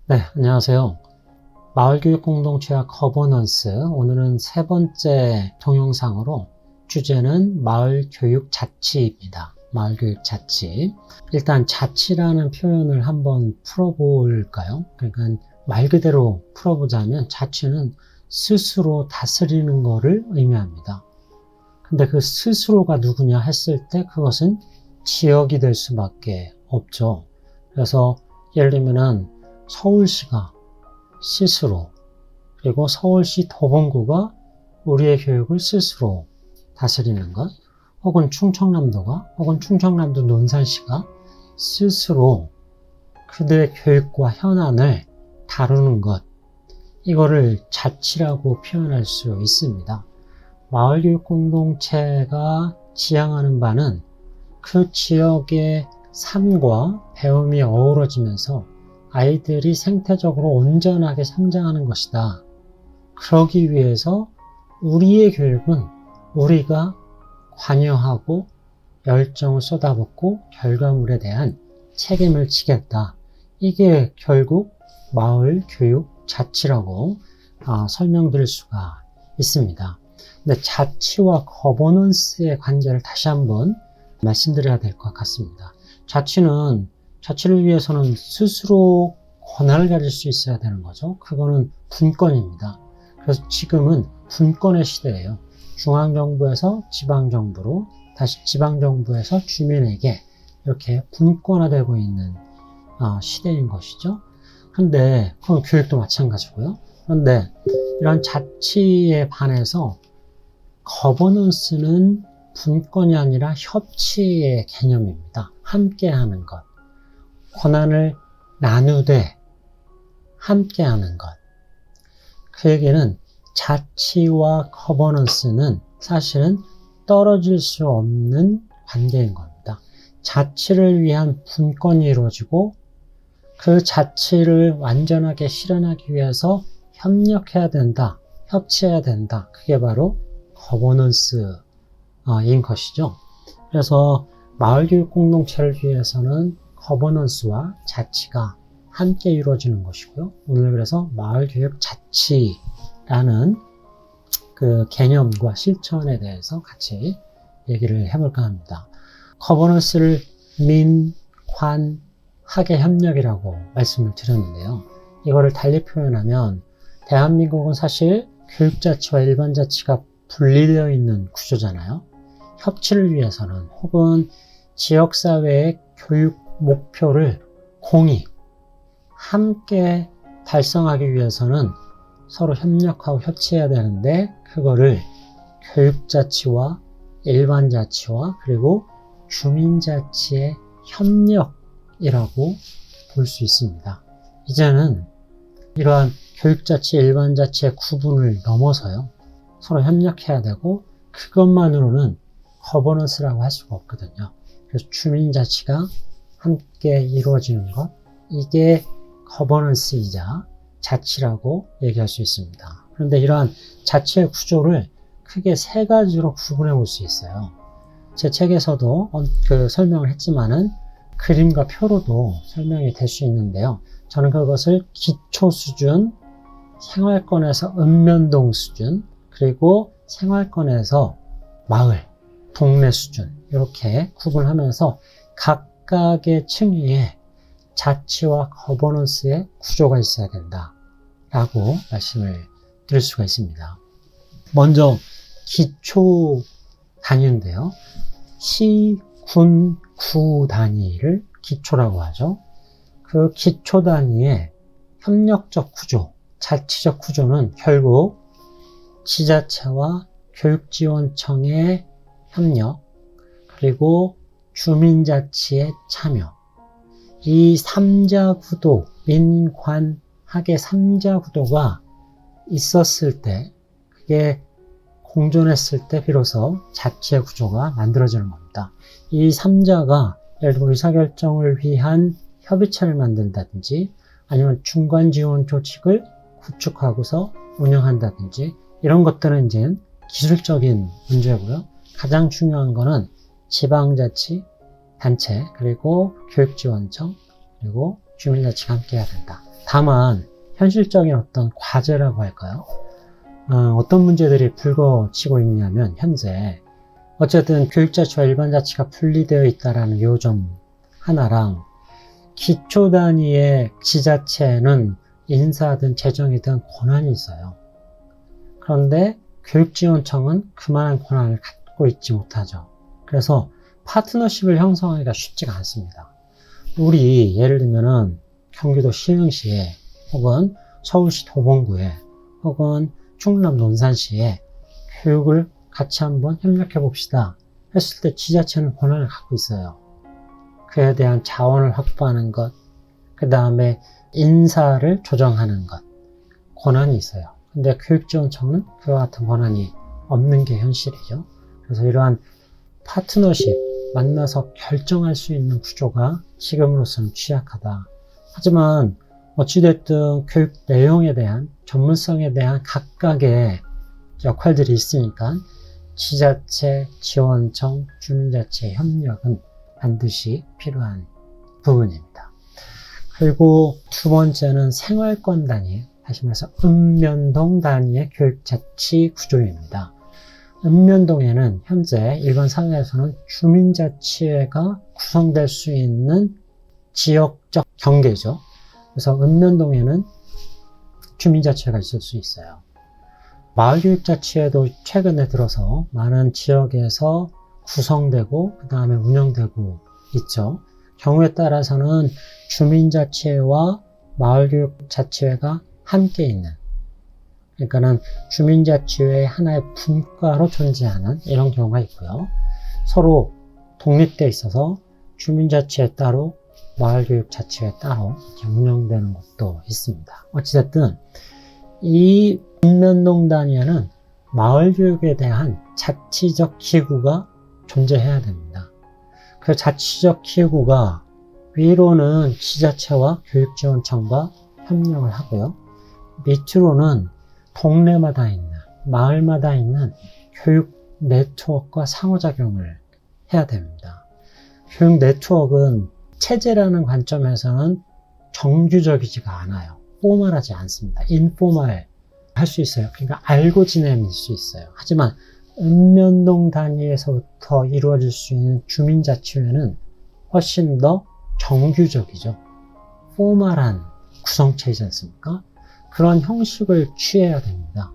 네, 안녕하세요. 마을교육 공동체와 거버넌스, 오늘은 세 번째 동영상으로 주제는 마을교육 자치입니다. 마을교육 자치. 일단 자치라는 표현을 한번 풀어볼까요? 그러니까 말 그대로 풀어보자면 자치는 스스로 다스리는 것을 의미합니다. 근데 그 스스로가 누구냐 했을 때 그것은 지역이 될 수밖에 없죠. 그래서 예를 들면은 서울시가 스스로, 그리고 서울시 도봉구가 우리의 교육을 스스로 다스리는 것, 혹은 충청남도가, 혹은 충청남도 논산시가 스스로 그들의 교육과 현안을 다루는 것, 이거를 자치라고 표현할 수 있습니다. 마을교육 공동체가 지향하는 바는 그 지역의 삶과 배움이 어우러지면서 아이들이 생태적으로 온전하게 성장하는 것이다. 그러기 위해서 우리의 교육은 우리가 관여하고 열정을 쏟아붓고 결과물에 대한 책임을 지겠다. 이게 결국 마을 교육 자치라고 설명드릴 수가 있습니다. 근데 자치와 거버넌스의 관계를 다시 한번 말씀드려야 될 것 같습니다. 자치를 위해서는 스스로 권한을 가질 수 있어야 되는 거죠. 그거는 분권입니다. 그래서 지금은 분권의 시대예요. 중앙정부에서 지방정부로, 다시 지방정부에서 주민에게 이렇게 분권화되고 있는 시대인 것이죠. 그런데 그건 교육도 마찬가지고요. 그런데 이런 자치에 반해서 거버넌스는 분권이 아니라 협치의 개념입니다. 함께하는 것, 권한을 나누되 함께하는 것. 그 얘기는 자치와 거버넌스는 사실은 떨어질 수 없는 관계인 겁니다. 자치를 위한 분권이 이루어지고 그 자치를 완전하게 실현하기 위해서 협력해야 된다, 협치해야 된다. 그게 바로 거버넌스인 것이죠. 그래서 마을교육 공동체를 위해서는 거버넌스와 자치가 함께 이루어지는 것이고요. 오늘 그래서 마을교육 자치라는 그 개념과 실천에 대해서 같이 얘기를 해볼까 합니다. 거버넌스를 민, 관, 학의 협력이라고 말씀을 드렸는데요. 이거를 달리 표현하면 대한민국은 사실 교육자치와 일반자치가 분리되어 있는 구조잖아요. 협치를 위해서는 혹은 지역사회의 교육 목표를 공히 함께 달성하기 위해서는 서로 협력하고 협치해야 되는데 그거를 교육자치와 일반자치와 그리고 주민자치의 협력이라고 볼 수 있습니다. 이제는 이러한 교육자치, 일반자치의 구분을 넘어서요. 서로 협력해야 되고 그것만으로는 거버넌스라고 할 수가 없거든요. 그래서 주민자치가 함께 이루어지는 것, 이게 거버넌스이자 자치라고 얘기할 수 있습니다. 그런데 이러한 자치의 구조를 크게 세 가지로 구분해 볼 수 있어요. 제 책에서도 설명을 했지만은 그림과 표로도 설명이 될 수 있는데요. 저는 그것을 기초 수준, 생활권에서 읍면동 수준, 그리고 생활권에서 마을, 동네 수준 이렇게 구분하면서 각각의 층위에 자치와 거버넌스의 구조가 있어야 된다라고 말씀을 드릴 수가 있습니다. 먼저 기초 단위인데요. 시, 군, 구 단위를 기초라고 하죠. 그 기초 단위의 협력적 구조, 자치적 구조는 결국 지자체와 교육지원청의 협력, 그리고 주민자치의 참여, 이 3자 구도, 민, 관, 학의 3자 구도가 있었을 때, 그게 공존했을 때 비로소 자치의 구조가 만들어지는 겁니다. 이 3자가 예를 들어 의사결정을 위한 협의체를 만든다든지 아니면 중간 지원 조직을 구축하고서 운영한다든지 이런 것들은 이제 기술적인 문제고요. 가장 중요한 거는 지방자치, 단체, 그리고 교육지원청, 그리고 주민자치가 함께 해야 된다. 다만 현실적인 어떤 과제라고 할까요? 어떤 문제들이 불거지고 있냐면 현재 어쨌든 교육자치와 일반자치가 분리되어 있다는 요점 하나랑 기초 단위의 지자체는 인사든 재정이든 권한이 있어요. 그런데 교육지원청은 그만한 권한을 갖고 있지 못하죠. 그래서 파트너십을 형성하기가 쉽지가 않습니다. 우리 예를 들면은 경기도 시흥시에 혹은 서울시 도봉구에 혹은 충남 논산시에 교육을 같이 한번 협력해 봅시다 했을 때 지자체는 권한을 갖고 있어요. 그에 대한 자원을 확보하는 것, 그 다음에 인사를 조정하는 것, 권한이 있어요. 근데 교육지원청은 그와 같은 권한이 없는 게 현실이죠. 그래서 이러한 파트너십, 만나서 결정할 수 있는 구조가 지금으로서는 취약하다. 하지만 어찌됐든 교육 내용에 대한, 전문성에 대한 각각의 역할들이 있으니까 지자체, 지원청, 주민자치의 협력은 반드시 필요한 부분입니다. 그리고 두 번째는 생활권 단위, 다시 말해서 읍면동 단위의 교육자치 구조입니다. 읍면동에는 현재 일반 사회에서는 주민자치회가 구성될 수 있는 지역적 경계죠. 그래서 읍면동에는 주민자치회가 있을 수 있어요. 마을교육자치회도 최근에 들어서 많은 지역에서 구성되고 그 다음에 운영되고 있죠. 경우에 따라서는 주민자치회와 마을교육자치회가 함께 있는, 그러니까는 주민자치회의 하나의 분과로 존재하는 이런 경우가 있고요. 서로 독립되어 있어서 주민자치회 따로, 마을교육자치회 따로 이렇게 운영되는 것도 있습니다. 어찌됐든 이 읍면동 단위에는 마을교육에 대한 자치적 기구가 존재해야 됩니다. 그 자치적 기구가 위로는 지자체와 교육지원청과 협력을 하고요. 밑으로는 동네마다 있는, 마을마다 있는 교육 네트워크와 상호작용을 해야 됩니다. 교육 네트워크는 체제라는 관점에서는 정규적이지가 않아요. 포멀하지 않습니다. 인포멀 할 수 있어요. 그러니까 알고 지낼 수 있어요. 하지만 읍면동 단위에서부터 이루어질 수 있는 주민자치회는 훨씬 더 정규적이죠. 포멀한 구성체이지 않습니까? 그런 형식을 취해야 됩니다.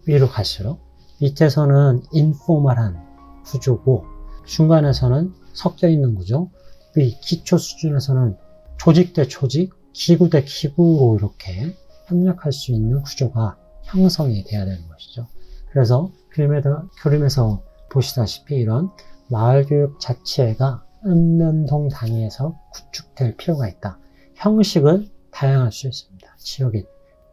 위로 갈수록 밑에서는 인포멀한 구조고 중간에서는 섞여 있는 구조, 위 기초 수준에서는 조직 대 조직, 기구 대 기구로 이렇게 협력할 수 있는 구조가 형성이 돼야 되는 것이죠. 그래서 그림에서 보시다시피 이런 마을교육자치회가 읍면동 단위에서 구축될 필요가 있다. 형식은 다양할 수 있습니다. 지역의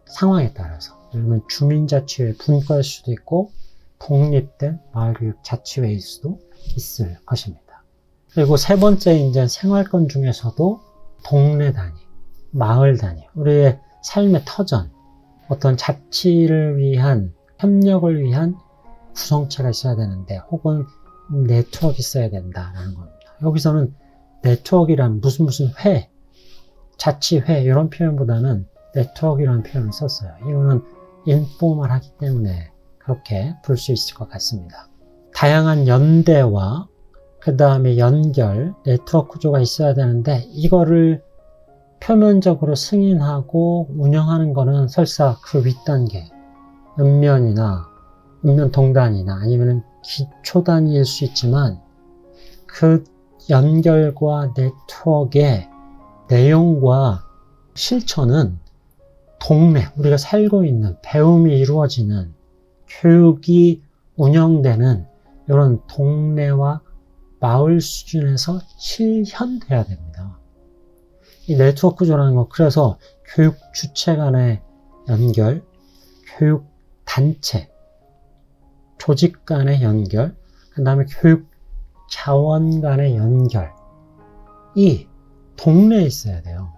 상황에 따라서. 예를 들면 주민자치회 분과일 수도 있고 독립된 마을교육자치회일 수도 있을 것입니다. 그리고 세 번째 이제 생활권 중에서도 동네 단위, 마을 단위, 우리의 삶의 터전, 어떤 자치를 위한, 협력을 위한 구성체가 있어야 되는데 혹은 네트워크가 있어야 된다라는 겁니다. 여기서는 네트워크란 무슨 회, 자치회 이런 표현보다는 네트워크라는 표현을 썼어요. 이거는 인포멀하기 때문에 그렇게 부를 수 있을 것 같습니다. 다양한 연대와 그 다음에 연결, 네트워크 구조가 있어야 되는데 이거를 표면적으로 승인하고 운영하는 거는 설사 그 윗단계, 읍면이나 읍면 동단이나 아니면 기초 단위일 수 있지만 그 연결과 네트워크의 내용과 실천은 동네, 우리가 살고 있는 배움이 이루어지는 교육이 운영되는 이런 동네와 마을 수준에서 실현돼야 됩니다. 이 네트워크 구조라는 거, 그래서 교육 주체 간의 연결, 교육 단체, 조직 간의 연결, 그 다음에 교육 자원 간의 연결, 이 동네에 있어야 돼요.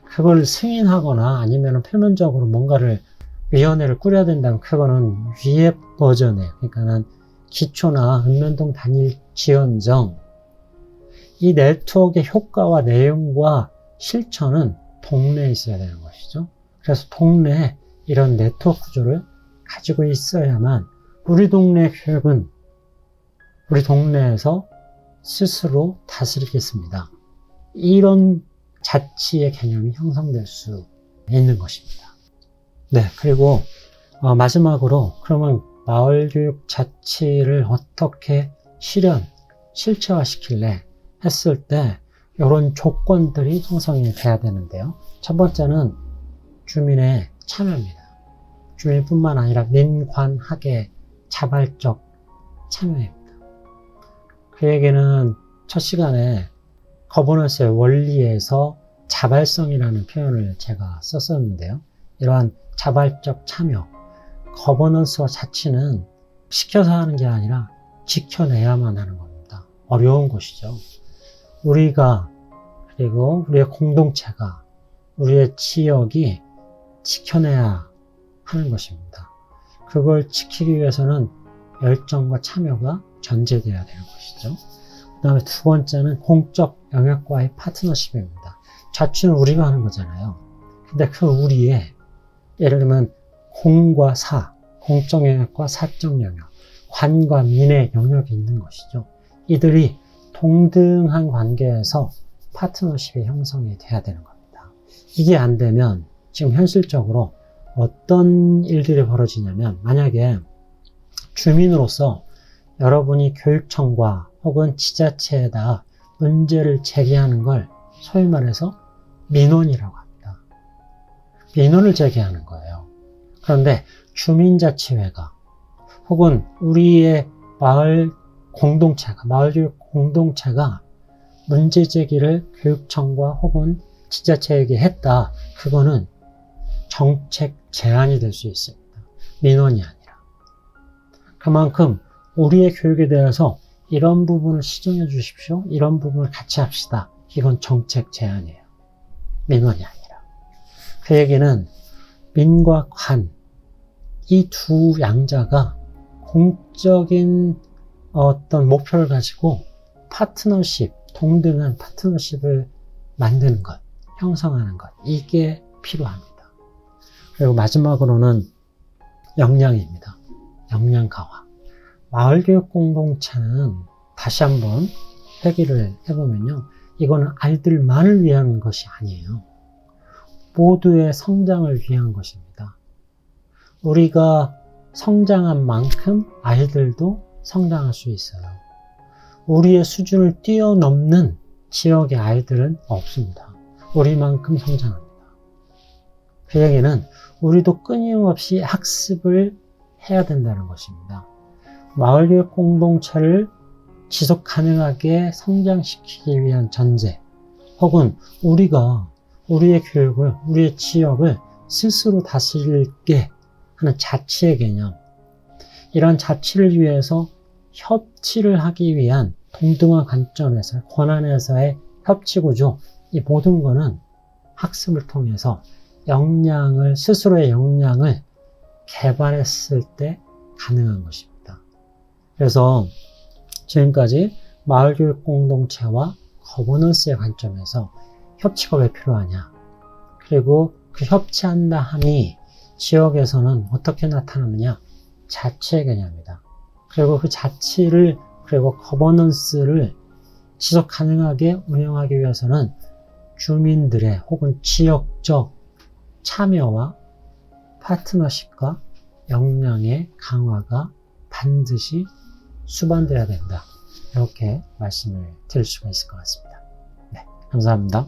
그걸 승인하거나 아니면 표면적으로 뭔가를 위원회를 꾸려야 된다면 그거는 위의 버전에, 그러니까는 기초나 읍면동 단일 지원정, 이 네트워크의 효과와 내용과 실천은 동네에 있어야 되는 것이죠. 그래서 동네에 이런 네트워크 구조를 가지고 있어야만 우리 동네 교육은 우리 동네에서 스스로 다스리겠습니다. 이런 자치의 개념이 형성될 수 있는 것입니다. 네, 그리고 마지막으로 그러면 마을교육 자치를 어떻게 실체화시킬래 했을 때 이런 조건들이 형성이 돼야 되는데요. 첫 번째는 주민의 참여입니다. 주민뿐만 아니라 민관학의 자발적 참여입니다. 그 얘기는 첫 시간에 거버넌스의 원리에서 자발성이라는 표현을 제가 썼었는데요. 이러한 자발적 참여, 거버넌스와 자치는 시켜서 하는 게 아니라 지켜내야만 하는 겁니다. 어려운 것이죠. 우리가 그리고 우리의 공동체가 우리의 지역이 지켜내야 하는 것입니다. 그걸 지키기 위해서는 열정과 참여가 전제되어야 되는 것이죠. 그 다음에 두 번째는 공적 영역과의 파트너십입니다. 자치는 우리가 하는 거잖아요. 근데 그 우리의 예를 들면 공과 사, 공적 영역과 사적 영역, 관과 민의 영역이 있는 것이죠. 이들이 동등한 관계에서 파트너십이 형성이 돼야 되는 겁니다. 이게 안 되면 지금 현실적으로 어떤 일들이 벌어지냐면 만약에 주민으로서 여러분이 교육청과 혹은 지자체에다 문제를 제기하는 걸 소위 말해서 민원이라고 합니다. 민원을 제기하는 거예요. 그런데 주민자치회가 혹은 우리의 마을교육 공동체가 문제 제기를 교육청과 혹은 지자체에게 했다. 그거는 정책 제안이 될 수 있습니다. 민원이 아니라. 그만큼 우리의 교육에 대해서 이런 부분을 시정해 주십시오. 이런 부분을 같이 합시다. 이건 정책 제안이에요. 민원이 아니라. 그 얘기는 민과 관, 이 두 양자가 공적인 어떤 목표를 가지고 파트너십, 동등한 파트너십을 만드는 것, 형성하는 것, 이게 필요합니다. 그리고 마지막으로는 역량입니다. 역량 강화. 마을교육 공동체는 다시 한번 회귀를 해보면요. 이거는 아이들만을 위한 것이 아니에요. 모두의 성장을 위한 것입니다. 우리가 성장한 만큼 아이들도 성장할 수 있어요. 우리의 수준을 뛰어넘는 지역의 아이들은 없습니다. 우리만큼 성장합니다. 그 얘기는 우리도 끊임없이 학습을 해야 된다는 것입니다. 마을교육 공동체를 지속 가능하게 성장시키기 위한 전제, 혹은 우리가 우리의 교육을, 우리의 지역을 스스로 다스릴게 하는 자치의 개념, 이런 자치를 위해서 협치를 하기 위한 동등한 관점에서, 권한에서의 협치구조, 이 모든 것은 학습을 통해서 스스로의 역량을 개발했을 때 가능한 것입니다. 그래서 지금까지 마을교육 공동체와 거버넌스의 관점에서 협치가 왜 필요하냐, 그리고 그 협치한다 함이 지역에서는 어떻게 나타나느냐, 자치의 개념이다. 그리고 그 자치를, 그리고 거버넌스를 지속 가능하게 운영하기 위해서는 주민들의 혹은 지역적 참여와 파트너십과 역량의 강화가 반드시 수반되어야 된다. 이렇게 말씀을 드릴 수가 있을 것 같습니다. 네, 감사합니다.